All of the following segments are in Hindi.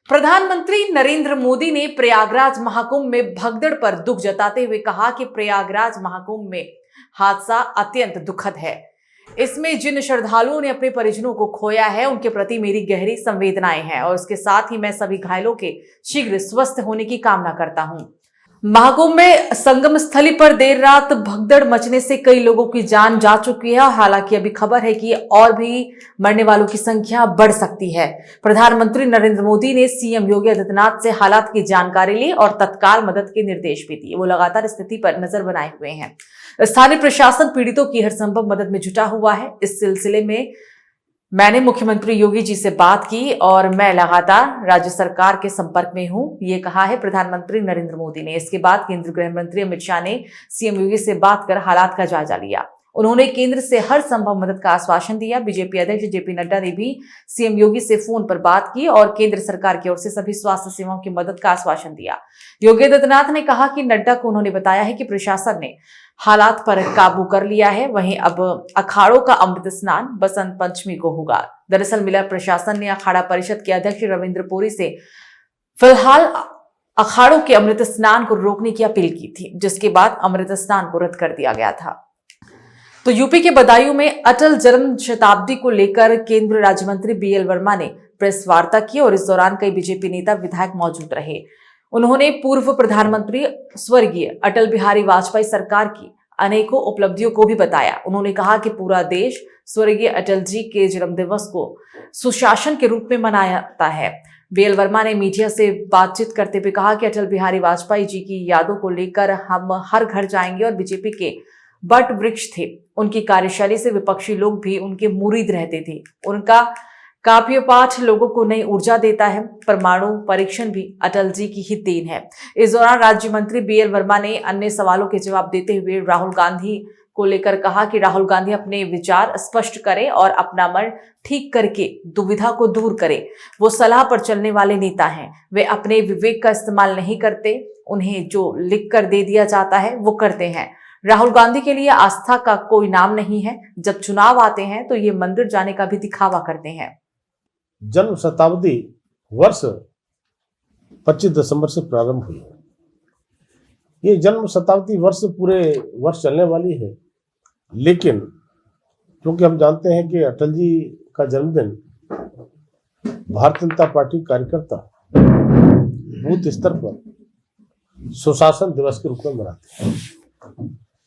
प्रधानमंत्री नरेंद्र मोदी ने प्रयागराज महाकुंभ में भगदड़ पर दुख जताते हुए कहा कि प्रयागराज महाकुंभ में हादसा अत्यंत दुखद है। इसमें जिन श्रद्धालुओं ने अपने परिजनों को खोया है उनके प्रति मेरी गहरी संवेदनाएं हैं और उसके साथ ही मैं सभी घायलों के शीघ्र स्वस्थ होने की कामना करता हूं। महाकुंभ में संगम स्थली पर देर रात भगदड़ मचने से कई लोगों की जान जा चुकी है और हालांकि अभी खबर है कि और भी मरने वालों की संख्या बढ़ सकती है। प्रधानमंत्री नरेंद्र मोदी ने सीएम योगी आदित्यनाथ से हालात की जानकारी ली और तत्काल मदद के निर्देश भी दिए। वो लगातार स्थिति पर नजर बनाए हुए हैं। स्थानीय प्रशासन पीड़ितों की हर संभव मदद में जुटा हुआ है। इस सिलसिले में मैंने मुख्यमंत्री योगी जी से बात की और मैं लगातार राज्य सरकार के संपर्क में हूं, ये कहा है प्रधानमंत्री नरेंद्र मोदी ने। इसके बाद केंद्रीय गृह मंत्री अमित शाह ने सीएम योगी से बात कर हालात का जायजा लिया। उन्होंने केंद्र से हर संभव मदद का आश्वासन दिया। बीजेपी अध्यक्ष जेपी नड्डा ने भी सीएम योगी से फोन पर बात की और केंद्र सरकार की ओर से सभी स्वास्थ्य सेवाओं की मदद का आश्वासन दिया। योगी आदित्यनाथ ने कहा कि नड्डा को उन्होंने बताया है कि प्रशासन ने हालात पर काबू कर लिया है। वहीं अब अखाड़ों का अमृत स्नान बसंत पंचमी को होगा। दरअसल मिला प्रशासन ने अखाड़ा परिषद के अध्यक्ष रविंद्र पुरी से फिलहाल अखाड़ों के अमृत स्नान को रोकने की अपील की थी, जिसके बाद अमृत स्नान को रद्द कर दिया गया था। तो यूपी के बदायूं में अटल जन्म शताब्दी को लेकर केंद्रीय राज्य मंत्री बीएल वर्मा ने प्रेस वार्ता की और इस दौरान कई बीजेपी नेता विधायक मौजूद रहे। उन्होंने पूर्व प्रधानमंत्री स्वर्गीय अटल बिहारी वाजपेयी सरकार की अनेकों उपलब्धियों को भी बताया। उन्होंने कहा कि पूरा देश स्वर्गीय अटल जी के जन्म दिवस को सुशासन के रूप में मनाता है। बीएल वर्मा ने मीडिया से बातचीत करते हुए कहा कि अटल बिहारी वाजपेयी जी की यादों को लेकर हम हर घर जाएंगे और बीजेपी के बट वृक्ष थे। उनकी कार्यशैली से विपक्षी लोग भी उनके मुरीद रहते थे। उनका काव्य पाठ लोगों को नई ऊर्जा देता है। परमाणु परीक्षण भी अटल जी की ही देन है। इस दौरान राज्य मंत्री बीएल वर्मा ने अन्य सवालों के जवाब देते हुए राहुल गांधी को लेकर कहा कि राहुल गांधी अपने विचार स्पष्ट करें और अपना मन ठीक करके दुविधा को दूर करें। वो सलाह पर चलने वाले नेता हैं। वे अपने विवेक का इस्तेमाल नहीं करते। उन्हें जो लिख कर दे दिया जाता है वो करते हैं। राहुल गांधी के लिए आस्था का कोई नाम नहीं है। जब चुनाव आते हैं तो ये मंदिर जाने का भी दिखावा करते हैं। जन्म शताब्दी वर्ष 25 दिसंबर से प्रारंभ हुई है। ये जन्म शताब्दी वर्ष पूरे वर्ष चलने वाली है, लेकिन क्योंकि हम जानते हैं कि अटल जी का जन्मदिन भारतीय जनता पार्टी कार्यकर्ता बूथ स्तर पर सुशासन दिवस के रूप में मनाते हैं।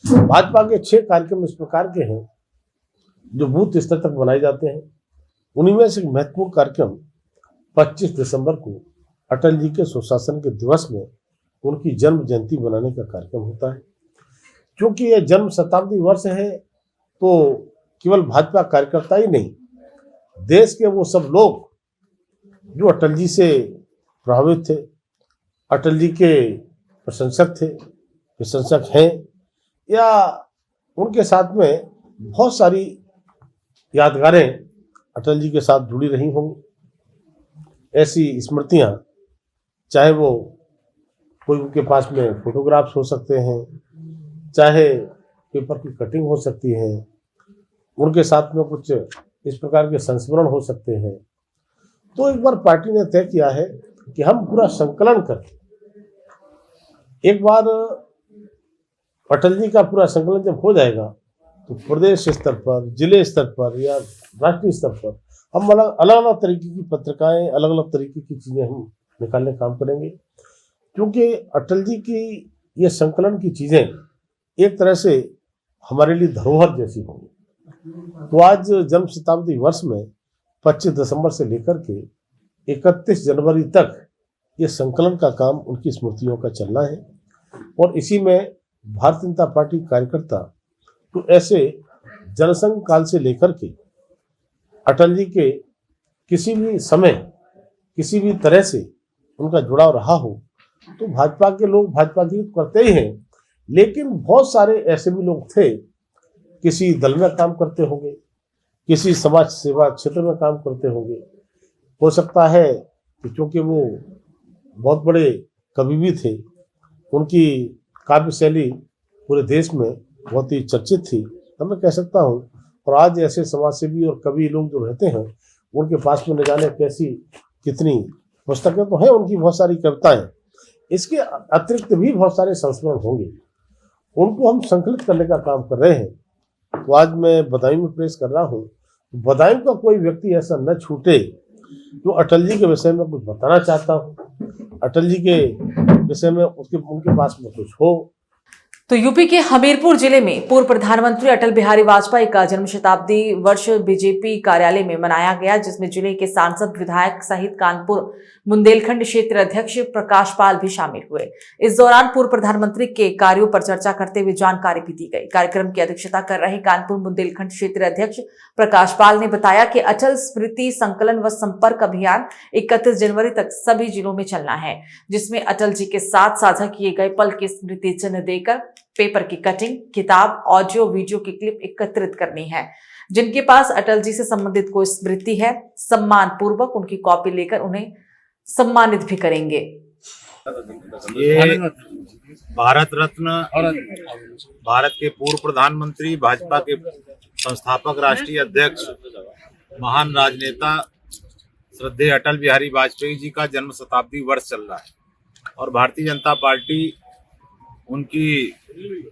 भाजपा के 6 कार्यक्रम इस प्रकार के हैं जो बूथ स्तर तक मनाए जाते हैं। उन्हीं में से एक महत्वपूर्ण कार्यक्रम 25 दिसंबर को अटल जी के सुशासन के दिवस में उनकी जन्म जयंती मनाने का कार्यक्रम होता है। क्योंकि यह जन्म शताब्दी वर्ष है तो केवल भाजपा कार्यकर्ता ही नहीं, देश के वो सब लोग जो अटल जी से प्रभावित थे, अटल जी के प्रशंसक हैं या उनके साथ में बहुत सारी यादगारें अटल जी के साथ जुड़ी रही होंगी। ऐसी स्मृतियां, चाहे वो कोई उनके पास में फोटोग्राफ्स हो सकते हैं, चाहे पेपर की कटिंग हो सकती है, उनके साथ में कुछ इस प्रकार के संस्मरण हो सकते हैं। तो एक बार पार्टी ने तय किया है कि हम पूरा संकलन करके एक बार अटल जी का पूरा संकलन जब हो जाएगा तो प्रदेश स्तर पर, जिले स्तर पर या राष्ट्रीय स्तर पर हम अलग अलग तरीके की पत्रिकाएं, अलग अलग तरीके की चीज़ें हम निकालने काम करेंगे। क्योंकि अटल जी की ये संकलन की चीज़ें एक तरह से हमारे लिए धरोहर जैसी होंगी। तो आज जन्म शताब्दी वर्ष में 25 दिसंबर से लेकर के 31 जनवरी तक ये संकलन का काम उनकी स्मृतियों का चलना है। और इसी में भारतीय जनता पार्टी कार्यकर्ता तो ऐसे जनसंघ काल से लेकर के अटल जी के किसी भी समय किसी भी तरह से उनका जुड़ाव रहा हो तो भाजपा के लोग भाजपा की करते ही हैं। लेकिन बहुत सारे ऐसे भी लोग थे, किसी दल में काम करते होंगे, किसी समाज सेवा क्षेत्र में काम करते होंगे। हो सकता है कि चूँकि वो बहुत बड़े कवि भी थे, उनकी काव्य शैली पूरे देश में बहुत ही चर्चित थी, तो मैं कह सकता हूँ। और आज ऐसे समाजसेवी और कवि लोग जो रहते हैं उनके पास में न जाने कैसी कितनी पुस्तकें तो हैं, उनकी बहुत सारी कविताएं, इसके अतिरिक्त भी बहुत सारे संस्मरण होंगे, उनको हम संकलित करने का काम कर रहे हैं। तो आज मैं बदायूं में प्रेस कर रहा हूँ, बदायूं का कोई व्यक्ति ऐसा न छूटे जो अटल जी के विषय में कुछ बताना चाहता हूँ, अटल जी के विषय में उनके पास में कुछ हो। तो यूपी के हमीरपुर जिले में पूर्व प्रधानमंत्री अटल बिहारी वाजपेयी का जन्म शताब्दी वर्ष बीजेपी कार्यालय में मनाया गया, जिसमें जिले के सांसद, विधायक सहित कानपुर बुंदेलखंड क्षेत्र अध्यक्ष प्रकाश पाल भी शामिल हुए। इस दौरान पूर्व प्रधानमंत्री के कार्यों पर चर्चा करते हुए जानकारी भी दी गई। कार्यक्रम की अध्यक्षता कर रहे कानपुर बुंदेलखंड क्षेत्र अध्यक्ष प्रकाश पाल ने बताया कि अटल स्मृति संकलन व संपर्क अभियान 31 जनवरी तक सभी जिलों में चलना है, जिसमें अटल जी के साथ साझा किए गए पल के स्मृति चिन्ह देकर पेपर की कटिंग, किताब, ऑडियो, वीडियो की क्लिप एकत्रित करनी है। जिनके पास अटल जी से संबंधित कोई स्मृति है, सम्मान पूर्वक उनकी कॉपी लेकर उन्हें सम्मानित भी करेंगे। ये भारत रत्न, भारत के पूर्व प्रधानमंत्री, भाजपा के संस्थापक राष्ट्रीय अध्यक्ष, महान राजनेता श्रद्धेय अटल बिहारी वाजपेयी जी का जन्म शताब्दी वर्ष चल रहा है और भारतीय जनता पार्टी उनकी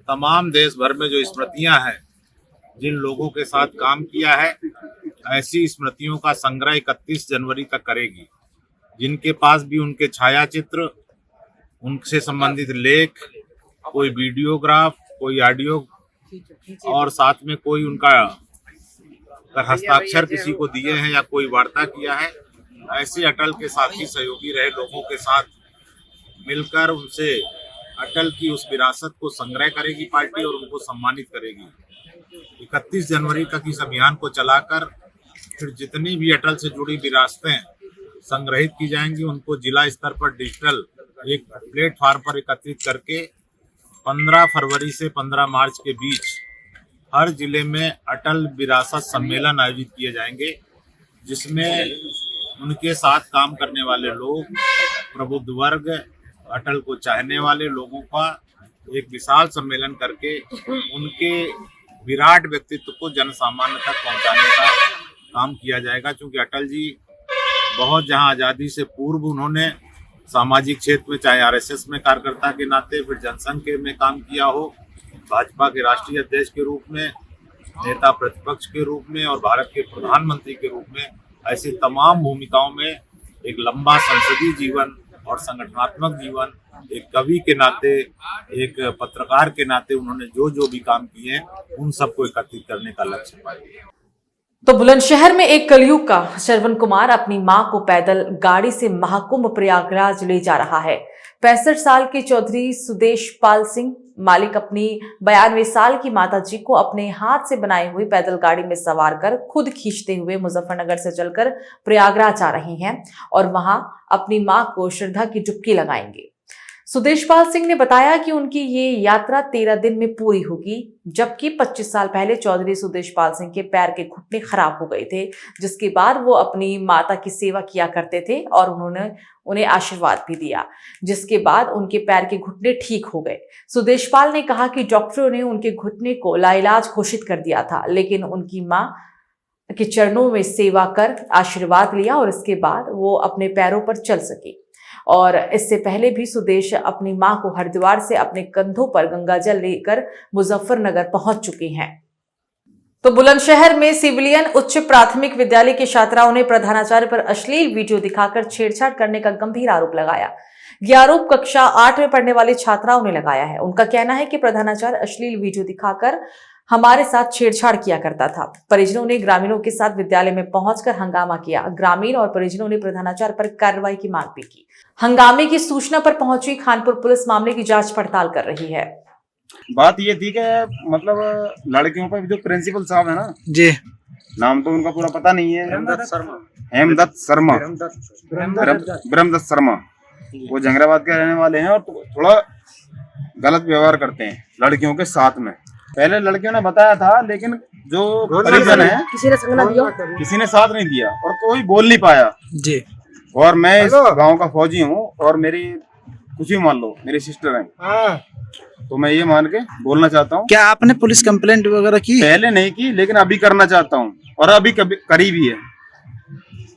तमाम देश भर में जो स्मृतियां हैं, जिन लोगों के साथ काम किया है, ऐसी स्मृतियों का संग्रह 31 जनवरी तक करेगी। जिनके पास भी उनके छायाचित्र, उनसे संबंधित लेख, कोई वीडियोग्राफ, कोई ऑडियो और साथ में कोई उनका हस्ताक्षर किसी को दिए हैं या कोई वार्ता किया है, ऐसे अटल के साथी सहयोगी रहे लोगों के साथ मिलकर उनसे अटल की उस विरासत को संग्रह करेगी पार्टी और उनको सम्मानित करेगी। 31 जनवरी तक इस अभियान को चलाकर फिर जितनी भी अटल से जुड़ी विरासतें संग्रहित की जाएंगी, उनको जिला स्तर पर डिजिटल एक प्लेटफॉर्म पर एकत्रित करके 15 फरवरी से 15 मार्च के बीच हर जिले में अटल विरासत सम्मेलन आयोजित किए जाएंगे, जिसमें उनके साथ काम करने वाले लोग, प्रबुद्ध वर्ग, अटल को चाहने वाले लोगों का एक विशाल सम्मेलन करके उनके विराट व्यक्तित्व को जन सामान्य तक पहुंचाने का काम किया जाएगा। क्योंकि अटल जी बहुत जहां आज़ादी से पूर्व उन्होंने सामाजिक क्षेत्र में, चाहे आरएसएस में कार्यकर्ता के नाते, फिर जनसंघ के में काम किया हो, भाजपा के राष्ट्रीय अध्यक्ष के रूप में, नेता प्रतिपक्ष के रूप में और भारत के प्रधानमंत्री के रूप में, ऐसी तमाम भूमिकाओं में एक लंबा संसदीय जीवन और संगठनात्मक जीवन, एक कवि के नाते, एक पत्रकार के नाते उन्होंने जो भी काम किए हैं, उन सबको एकत्रित करने का लक्ष्य पाया। तो बुलंदशहर में एक कलयुग का श्रवण कुमार अपनी मां को पैदल गाड़ी से महाकुंभ प्रयागराज ले जा रहा है। 65 साल के चौधरी सुदेश पाल सिंह मालिक अपनी 92 साल की माता जी को अपने हाथ से बनाई हुई पैदल गाड़ी में सवार कर खुद खींचते हुए मुजफ्फरनगर से चलकर प्रयागराज आ रही हैं और वहां अपनी मां को श्रद्धा की डुबकी लगाएंगे। सुदेश पाल सिंह ने बताया कि उनकी ये यात्रा 13 दिन में पूरी होगी, जबकि 25 साल पहले चौधरी सुदेश पाल सिंह के पैर के घुटने खराब हो गए थे, जिसके बाद वो अपनी माता की सेवा किया करते थे और उन्होंने उन्हें आशीर्वाद भी दिया, जिसके बाद उनके पैर के घुटने ठीक हो गए। सुदेश पाल ने कहा कि डॉक्टरों ने उनके घुटने को लाइलाज घोषित कर दिया था, लेकिन उनकी मां के चरणों में सेवा कर आशीर्वाद लिया और इसके बाद वो अपने पैरों पर चल सकी। और इससे पहले भी सुदेश अपनी मां को हरिद्वार से अपने कंधों पर गंगाजल लेकर मुजफ्फरनगर पहुंच चुके हैं। तो बुलंदशहर में सिविलियन उच्च प्राथमिक विद्यालय की छात्राओं ने प्रधानाचार्य पर अश्लील वीडियो दिखाकर छेड़छाड़ करने का गंभीर आरोप लगाया। यह आरोप कक्षा 8 में पढ़ने वाली छात्राओं ने लगाया है। उनका कहना है कि प्रधानाचार्य अश्लील वीडियो दिखाकर हमारे साथ छेड़छाड़ किया करता था। परिजनों ने ग्रामीणों के साथ विद्यालय में पहुंचकर हंगामा किया। ग्रामीण और परिजनों ने प्रधानाचार्य पर कार्रवाई की मांग भी की। हंगामे की सूचना पर पहुंची खानपुर पुलिस मामले की जांच पड़ताल कर रही है। बात ये थी कि मतलब लड़कियों पर जो प्रिंसिपल साहब है ना जी, नाम तो उनका पूरा पता नहीं है, हेमदत्त शर्मा, वो जंगराबाद के रहने वाले हैं और थोड़ा गलत व्यवहार करते हैं लड़कियों के साथ में। पहले लड़कियों ने बताया था, लेकिन जो परिजन है किसी ने साथ नहीं दिया और कोई बोल नहीं पाया जी। और मैं इस गांव का फौजी हूँ और मेरी कुछ ही मान लो मेरी सिस्टर है, तो मैं ये मान के बोलना चाहता हूँ। क्या आपने पुलिस कंप्लेंट वगैरह की? पहले नहीं की, लेकिन अभी करना चाहता हूँ और अभी करी भी है।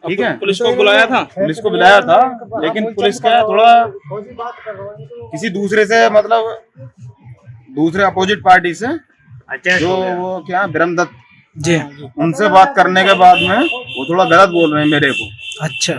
ठीक है, पुलिस को बुलाया था? पुलिस को बुलाया था, लेकिन पुलिस का थोड़ा किसी दूसरे से, मतलब दूसरे अपोजिट पार्टी से, जो वो क्या ब्रह्मदत्त जी, उनसे बात करने के बाद में वो थोड़ा गलत बोल रहे हैं मेरे को। अच्छा।